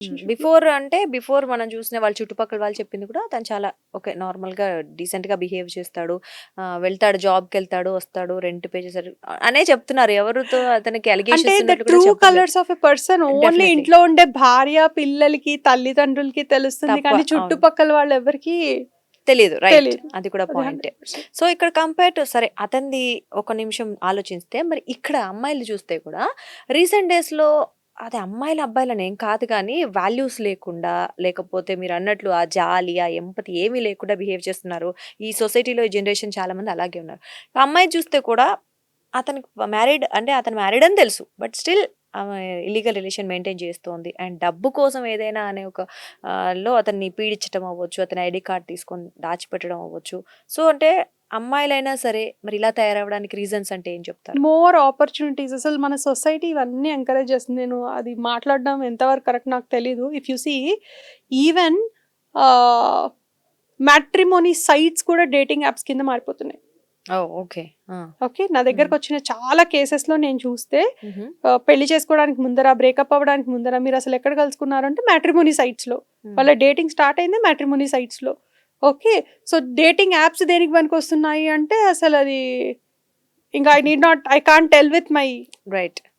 రిలేషన్‌షిప్‌లో. బిఫోర్ మనం చూసిన వాళ్ళ చుట్టుపక్కల వాళ్ళు చెప్పింది కూడా తను చాలా ఓకే. నార్మల్‌గా డీసెంట్‌గా బిహేవ్ చేస్తాడు. వెళ్తాడు జాబ్‌కెళ్తాడు, వస్తాడు, రెంట్ పే చేశాడు అనే చెప్తున్నారు. ఎవరితో అతనికి అంటే అలిగేషన్స్ ద ఉన్నట్లు కూడా ట్రూ చెప్పట్లేదు. Colours of a person only definitely. ఇంట్లో ఉండే భార్య, పిల్లలకి, తల్లిదండ్రులకి తెలుస్తుంది. తప్ప. కానీ అవును. చుట్టుపక్కల వాళ్ళెవ్వరికీ తెలీదు. రైట్. తెలీదు. అది కూడా అది పాయింటే. 100%. సో, ఇక్కడ కంపేర్ టు సరే అతనిది ఒక నిమిషం ఆలోచిస్తే మరి ఇక్కడ అమ్మాయిలు చూస్తే కూడా రీసెంట్ డేస్‌లో అది అమ్మాయిలు, అబ్బాయిలని ఏం కాదు కానీ వాల్యూస్ లేకుండా లేకపోతే మీరన్నట్లు ఆ జాలి, ఆ ఎంపతి ఏమీ లేకుండా బిహేవ్ చేస్తున్నారు. ఈ సొసైటీలో ఈ జనరేషన్ చాలా మంది అలాగే ఉన్నారు. అమ్మాయి చూస్తే కూడా అతనికి మ్యారీడ్ అంటే అతను మ్యారీడ్ అని తెలుసు. బట్ స్టిల్ ఆమె ఇల్లీగల్ రిలేషన్ మెయింటైన్ చేస్తోంది. అండ్ డబ్బు కోసం ఏదైనా అనే ఒక అతన్ని పీడించడం అవ్వచ్చు. అతని ఐడీ కార్డ్ తీసుకొని దాచిపెట్టడం అవ్వచ్చు. సో, అంటే అమ్మాయిలైనా సరే మరి ఇలా తయారవ్వడానికి రీజన్స్ అంటే ఏం చెప్తారు? మోర్ ఆపర్చునిటీస్ అసలు మన సొసైటీ ఇవన్నీ ఎంకరేజ్ చేస్తుంది. నేను అది మాట్లాడడం ఎంతవరకు కరెక్ట్ నాకు తెలీదు. If you see even matrimony sites కూడా డేటింగ్ యాప్స్ కింద మారిపోతున్నాయి. ఓహ్! ఓకే. ఆ! ఓకే. నా దగ్గరకు హ్మ్. వచ్చిన చాలా కేసెస్‌లో నేను చూస్తే హుహు. పెళ్లి చేసుకోవడానికి ముందర, బ్రేకప్ అవ్వడానికి ముందర మీరసలు ఎక్కడ కలుసుకున్నారు అంటే మ్యాట్రిమోనీ సైట్స్‌లో. హ్మ్. వాళ్ళ డేటింగ్ స్టార్ట్ అయిందే మ్యాట్రిమోనీ సైట్స్‌లో. ఓకే. సో, డేటింగ్ యాప్స్ దేనికి పనికొస్తున్నాయి అంటే అసలది ఇంకా I can't tell with my right.